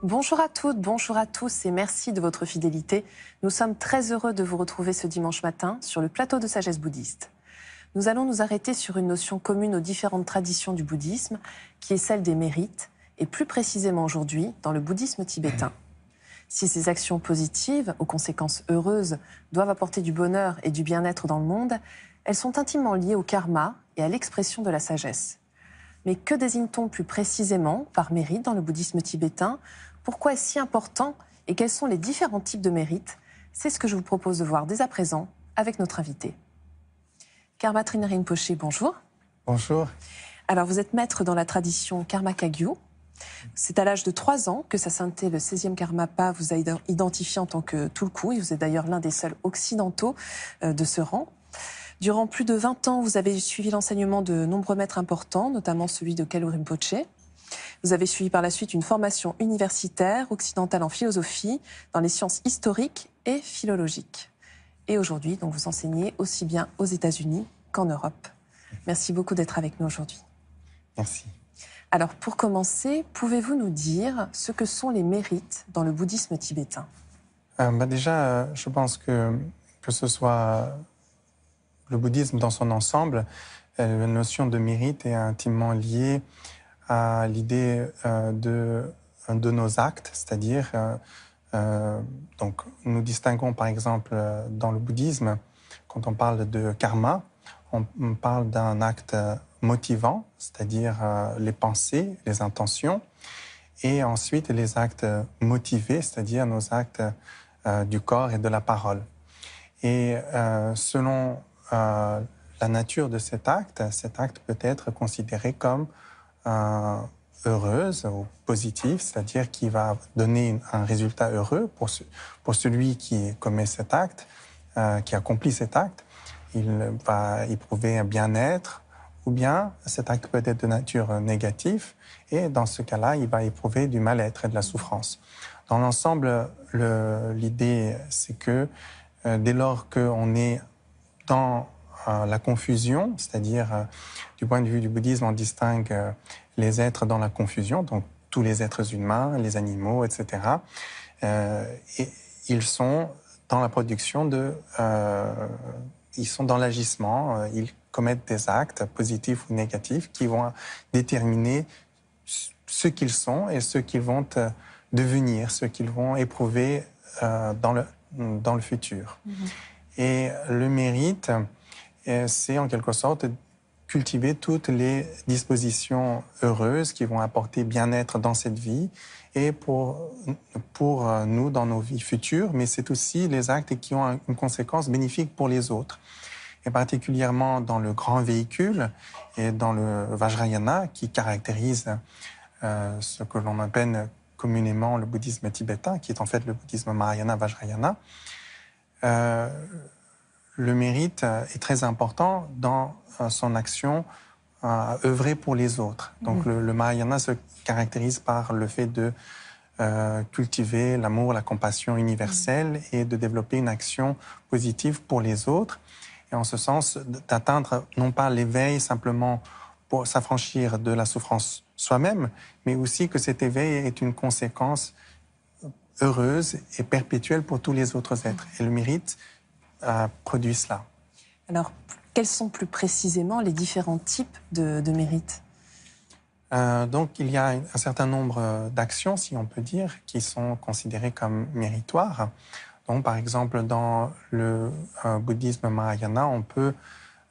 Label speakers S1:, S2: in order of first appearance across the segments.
S1: Bonjour à toutes, bonjour à tous et merci de votre fidélité. Nous sommes très heureux de vous retrouver ce dimanche matin sur le plateau de Sagesse bouddhiste. Nous allons nous arrêter sur une notion commune aux différentes traditions du bouddhisme, qui est celle des mérites, et plus précisément aujourd'hui dans le bouddhisme tibétain. Si ces actions positives, aux conséquences heureuses, doivent apporter du bonheur et du bien-être dans le monde, elles sont intimement liées au karma et à l'expression de la sagesse. Mais que désigne-t-on plus précisément par mérite dans le bouddhisme tibétain? Pourquoi est-ce si important et quels sont les différents types de mérites? C'est ce que je vous propose de voir dès à présent avec notre invité. Karma Trina Rinpoché, bonjour.
S2: Bonjour.
S1: Alors vous êtes maître dans la tradition Karma Kagyu. C'est à l'âge de 3 ans que sa sainteté, le 16e Karmapa, vous a identifié en tant que Tulku, et vous êtes d'ailleurs l'un des seuls occidentaux de ce rang. Durant plus de 20 ans, vous avez suivi l'enseignement de nombreux maîtres importants, notamment celui de Kalu Rinpoché. Vous avez suivi par la suite une formation universitaire occidentale en philosophie, dans les sciences historiques et philologiques. Et aujourd'hui, donc, vous enseignez aussi bien aux États-Unis qu'en Europe. Merci beaucoup d'être avec nous aujourd'hui.
S2: Merci.
S1: Alors, pour commencer, pouvez-vous nous dire ce que sont les mérites dans le bouddhisme tibétain?
S2: Déjà, je pense que ce soit le bouddhisme dans son ensemble, la notion de mérite est intimement liée à l'idée de nos actes, c'est-à-dire, donc nous distinguons par exemple dans le bouddhisme, quand on parle de karma, on parle d'un acte motivant, c'est-à-dire les pensées, les intentions, et ensuite les actes motivés, c'est-à-dire nos actes du corps et de la parole. Et selon la nature de cet acte peut être considéré comme heureuse ou positive, c'est-à-dire qui va donner un résultat heureux pour celui qui commet cet acte, qui accomplit cet acte. Il va éprouver un bien-être, ou bien cet acte peut être de nature négative, et dans ce cas-là, il va éprouver du mal-être et de la souffrance. Dans l'ensemble, l'idée, c'est que dès lors qu'on est dans la confusion, c'est-à-dire du point de vue du bouddhisme, on distingue les êtres dans la confusion, donc tous les êtres humains, les animaux, etc. Et ils sont dans la production ils sont dans l'agissement, ils commettent des actes positifs ou négatifs qui vont déterminer ce qu'ils sont et ce qu'ils vont devenir, ce qu'ils vont éprouver dans le futur. Et le mérite, c'est en quelque sorte cultiver toutes les dispositions heureuses qui vont apporter bien-être dans cette vie et pour nous dans nos vies futures, mais c'est aussi les actes qui ont une conséquence bénéfique pour les autres. Et particulièrement dans le grand véhicule et dans le Vajrayana qui caractérise ce que l'on appelle communément le bouddhisme tibétain, qui est en fait le bouddhisme Mahayana Vajrayana. Le mérite est très important dans son action à œuvrer pour les autres. Donc le Mahayana se caractérise par le fait de cultiver l'amour, la compassion universelle et de développer une action positive pour les autres. Et en ce sens, d'atteindre non pas l'éveil simplement pour s'affranchir de la souffrance soi-même, mais aussi que cet éveil est une conséquence heureuse et perpétuelle pour tous les autres êtres. Et le mérite produit cela.
S1: Alors, quels sont plus précisément les différents types de mérites?
S2: Donc, il y a un certain nombre d'actions, si on peut dire, qui sont considérées comme méritoires. Donc, par exemple, dans le bouddhisme Mahayana, on peut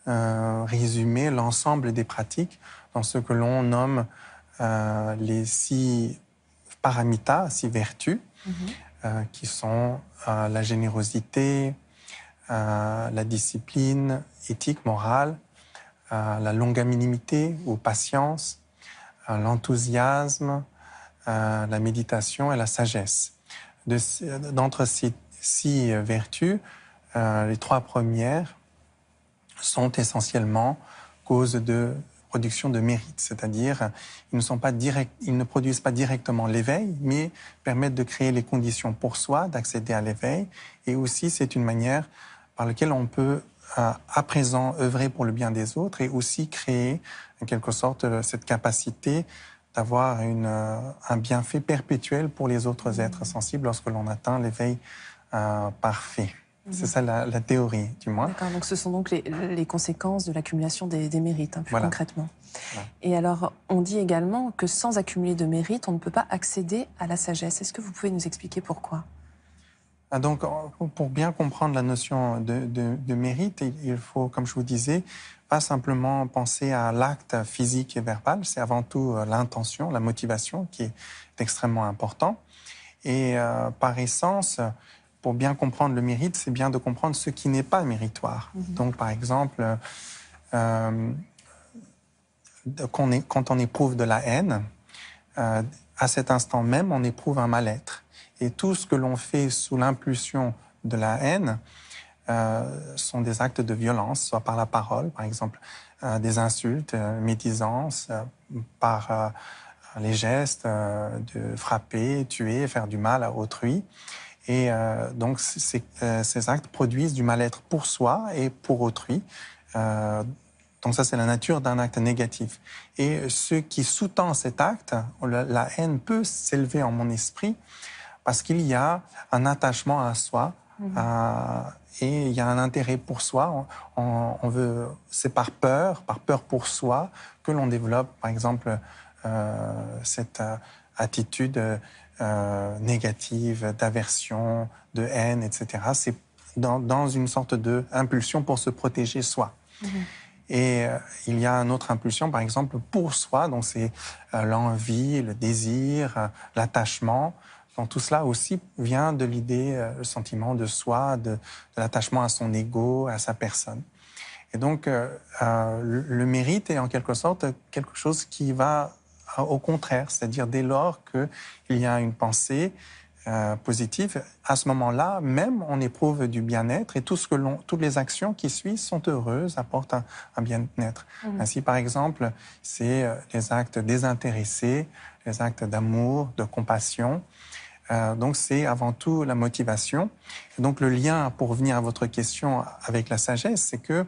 S2: résumer l'ensemble des pratiques dans ce que l'on nomme les 6 paramitas, 6 vertus, qui sont la générosité, la discipline éthique, morale, la longanimité ou patience, l'enthousiasme, la méditation et la sagesse. D'entre ces 6 vertus, les 3 premières sont essentiellement cause de production de mérite, c'est-à-dire ils ne produisent pas directement l'éveil, mais permettent de créer les conditions pour soi d'accéder à l'éveil. Et aussi, c'est une manière par laquelle on peut à présent œuvrer pour le bien des autres et aussi créer en quelque sorte cette capacité d'avoir un bienfait perpétuel pour les autres êtres sensibles lorsque l'on atteint l'éveil parfait. C'est ça la théorie, du moins.
S1: D'accord, donc ce sont donc les conséquences de l'accumulation des mérites, plus concrètement.
S2: Voilà.
S1: Et alors, on dit également que sans accumuler de mérites, on ne peut pas accéder à la sagesse. Est-ce que vous pouvez nous expliquer pourquoi ?
S2: Donc, pour bien comprendre la notion de mérite, il faut, comme je vous disais, pas simplement penser à l'acte physique et verbal, c'est avant tout l'intention, la motivation qui est extrêmement important. Et par essence, pour bien comprendre le mérite, c'est bien de comprendre ce qui n'est pas méritoire. Donc, par exemple, quand on éprouve de la haine, à cet instant même, on éprouve un mal-être. Et tout ce que l'on fait sous l'impulsion de la haine sont des actes de violence, soit par la parole, par exemple, des insultes, médisances, par les gestes de frapper, tuer, faire du mal à autrui. Et donc, ces actes produisent du mal-être pour soi et pour autrui. Donc ça, c'est la nature d'un acte négatif. Et ce qui sous-tend cet acte, la haine peut s'élever en mon esprit parce qu'il y a un attachement à soi et il y a un intérêt pour soi. C'est par peur pour soi que l'on développe, par exemple, cette attitude négative, d'aversion, de haine, etc. C'est dans une sorte d'impulsion pour se protéger soi. Et il y a une autre impulsion, par exemple, pour soi, donc c'est l'envie, le désir, l'attachement. Donc tout cela aussi vient de l'idée, le sentiment de soi, de l'attachement à son ego, à sa personne. Et donc le mérite est en quelque sorte quelque chose qui va au contraire, c'est-à-dire dès lors qu'il y a une pensée positive, à ce moment-là, même on éprouve du bien-être et toutes les actions qui suivent sont heureuses, apportent un bien-être. Ainsi, par exemple, c'est les actes désintéressés, les actes d'amour, de compassion. Donc, c'est avant tout la motivation. Et donc, le lien, pour revenir à votre question avec la sagesse, c'est que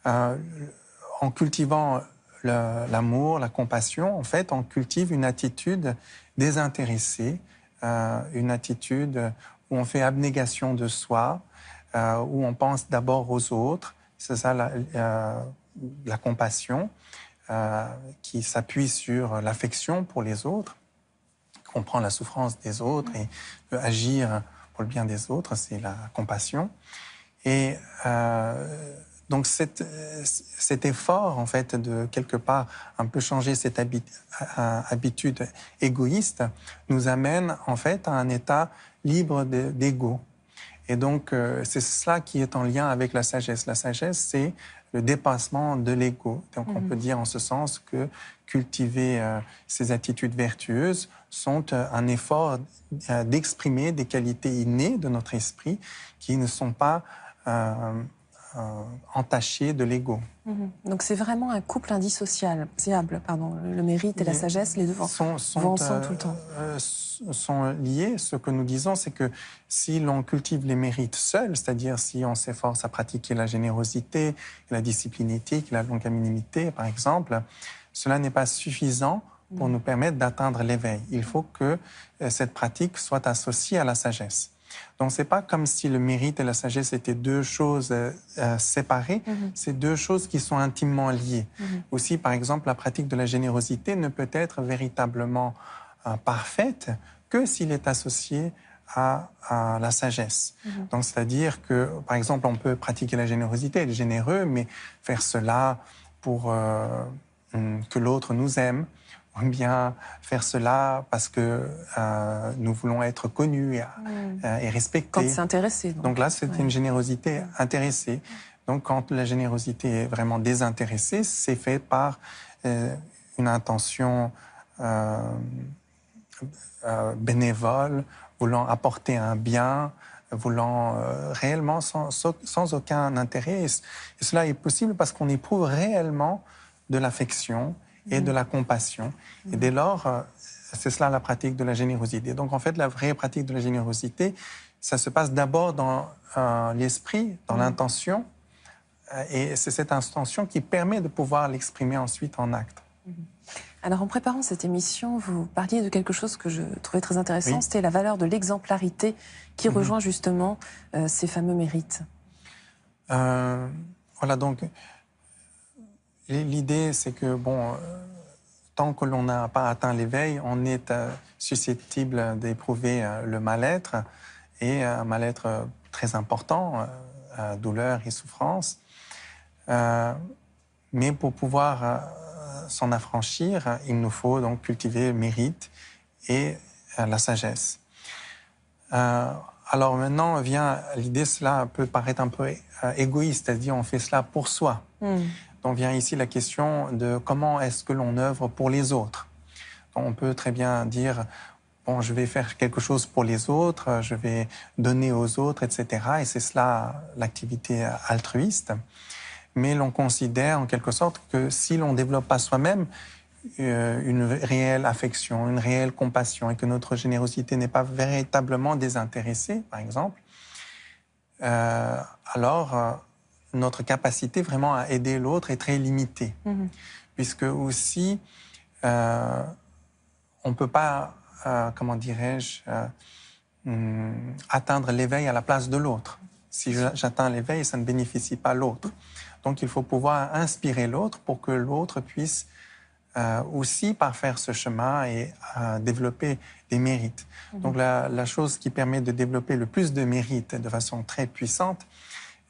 S2: en cultivant l'amour, la compassion, en fait, on cultive une attitude désintéressée, une attitude où on fait abnégation de soi, où on pense d'abord aux autres. C'est ça la compassion qui s'appuie sur l'affection pour les autres, comprend la souffrance des autres et peut agir pour le bien des autres, c'est la compassion. Et donc cet effort, en fait, de quelque part un peu changer cette habitude égoïste, nous amène en fait à un état libre d'ego. Et donc c'est cela qui est en lien avec la sagesse. La sagesse, c'est le dépassement de l'ego. Donc on peut dire en ce sens que cultiver ces attitudes vertueuses sont un effort d'exprimer des qualités innées de notre esprit qui ne sont pas entaché de l'ego.
S1: Donc c'est vraiment un couple indissociable, le mérite et la sagesse, les deux vont ensemble tout le temps.
S2: Sont liés. Ce que nous disons, c'est que si l'on cultive les mérites seuls, c'est-à-dire si on s'efforce à pratiquer la générosité, la discipline éthique, la longanimité, par exemple, cela n'est pas suffisant pour nous permettre d'atteindre l'éveil. Il faut que cette pratique soit associée à la sagesse. Donc, ce n'est pas comme si le mérite et la sagesse étaient deux choses séparées, c'est deux choses qui sont intimement liées. Aussi, par exemple, la pratique de la générosité ne peut être véritablement parfaite que s'il est associé à la sagesse. Donc, c'est-à-dire que, par exemple, on peut pratiquer la générosité, être généreux, mais faire cela pour que l'autre nous aime, ou bien faire cela parce que nous voulons être connus et respectés.
S1: Quand c'est intéressé.
S2: Donc là, c'est une générosité intéressée. Donc quand la générosité est vraiment désintéressée, c'est fait par une intention bénévole, voulant apporter un bien, voulant réellement sans aucun intérêt. Et cela est possible parce qu'on éprouve réellement de l'affection et de la compassion. Et dès lors, c'est cela la pratique de la générosité. Donc en fait, la vraie pratique de la générosité, ça se passe d'abord dans l'esprit, dans l'intention, et c'est cette intention qui permet de pouvoir l'exprimer ensuite en acte.
S1: Alors, en préparant cette émission, vous parliez de quelque chose que je trouvais très intéressant,
S2: Oui.
S1: c'était la valeur de l'exemplarité qui rejoint justement ces fameux mérites.
S2: Voilà, donc l'idée, c'est que, bon, tant que l'on n'a pas atteint l'éveil, on est susceptible d'éprouver le mal-être, et un mal-être très important, douleur et souffrance. Mais pour pouvoir s'en affranchir, il nous faut donc cultiver le mérite et la sagesse. Alors maintenant vient l'idée, cela peut paraître un peu égoïste, c'est-à-dire on fait cela pour soi. Donc vient ici la question de comment est-ce que l'on œuvre pour les autres. Donc, on peut très bien dire, bon, je vais faire quelque chose pour les autres, je vais donner aux autres, etc. Et c'est cela l'activité altruiste. Mais l'on considère en quelque sorte que si l'on ne développe pas soi-même une réelle affection, une réelle compassion, et que notre générosité n'est pas véritablement désintéressée, par exemple, alors notre capacité vraiment à aider l'autre est très limitée. Puisque aussi, on ne peut pas, comment dirais-je, atteindre l'éveil à la place de l'autre. Si j'atteins l'éveil, ça ne bénéficie pas l'autre. Donc il faut pouvoir inspirer l'autre pour que l'autre puisse aussi parfaire ce chemin et développer des mérites. Donc la chose qui permet de développer le plus de mérites de façon très puissante,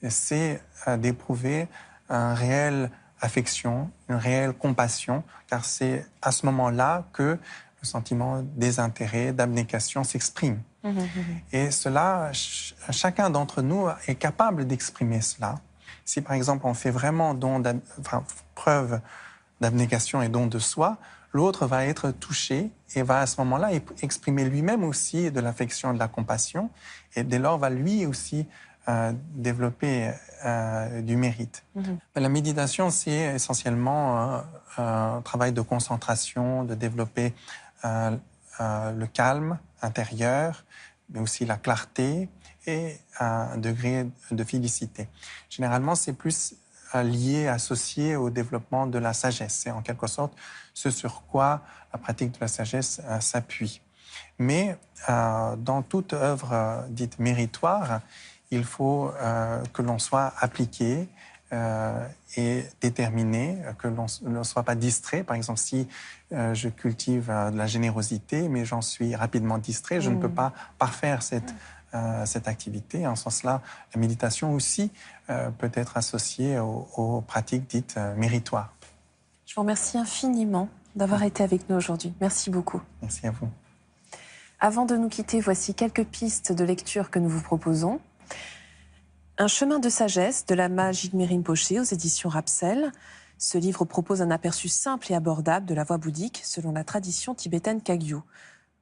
S2: c'est d'éprouver une réelle affection, une réelle compassion, car c'est à ce moment-là que le sentiment désintérêt, d'abnégation s'exprime. Et cela, chacun d'entre nous est capable d'exprimer cela. Si par exemple on fait vraiment preuve d'abnégation et don de soi, l'autre va être touché et va à ce moment-là exprimer lui-même aussi de l'affection et de la compassion, et dès lors va lui aussi développer du mérite. La méditation, c'est essentiellement un travail de concentration, de développer le calme intérieur, mais aussi la clarté et un degré de félicité. Généralement, c'est plus lié, associé au développement de la sagesse. C'est en quelque sorte ce sur quoi la pratique de la sagesse s'appuie. Mais dans toute œuvre dite méritoire, il faut que l'on soit appliqué et déterminé, que l'on ne soit pas distrait. Par exemple, si je cultive de la générosité, mais j'en suis rapidement distrait, je ne peux pas parfaire cette activité. En ce sens-là, la méditation aussi peut être associée aux pratiques dites méritoires.
S1: Je vous remercie infiniment d'avoir été avec nous aujourd'hui. Merci beaucoup.
S2: Merci à vous.
S1: Avant de nous quitter, voici quelques pistes de lecture que nous vous proposons. Un chemin de sagesse de Lama Jigme Rinpoché aux éditions Rapsel. Ce livre propose un aperçu simple et abordable de la voie bouddhique selon la tradition tibétaine Kagyu.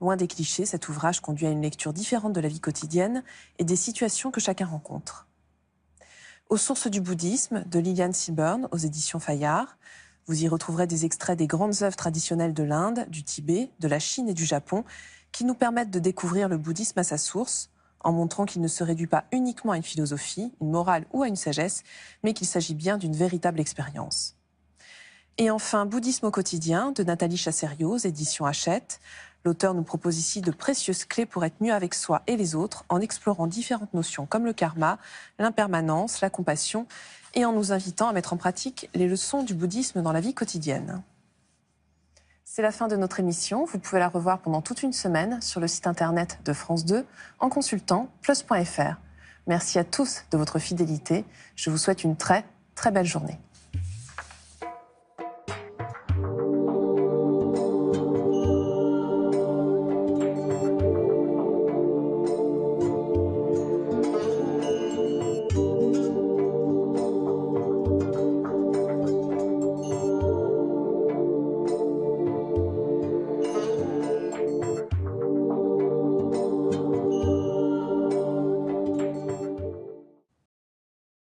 S1: Loin des clichés, cet ouvrage conduit à une lecture différente de la vie quotidienne et des situations que chacun rencontre. Aux sources du bouddhisme de Liliane Silburn aux éditions Fayard. Vous y retrouverez des extraits des grandes œuvres traditionnelles de l'Inde, du Tibet, de la Chine et du Japon qui nous permettent de découvrir le bouddhisme à sa source, en montrant qu'il ne se réduit pas uniquement à une philosophie, une morale ou à une sagesse, mais qu'il s'agit bien d'une véritable expérience. Et enfin, Bouddhisme au quotidien, de Nathalie Chasserio, aux éditions Hachette. L'auteur nous propose ici de précieuses clés pour être mieux avec soi et les autres, en explorant différentes notions comme le karma, l'impermanence, la compassion, et en nous invitant à mettre en pratique les leçons du bouddhisme dans la vie quotidienne. C'est la fin de notre émission. Vous pouvez la revoir pendant toute une semaine sur le site internet de France 2 en consultant plus.fr. Merci à tous de votre fidélité. Je vous souhaite une très, très belle journée.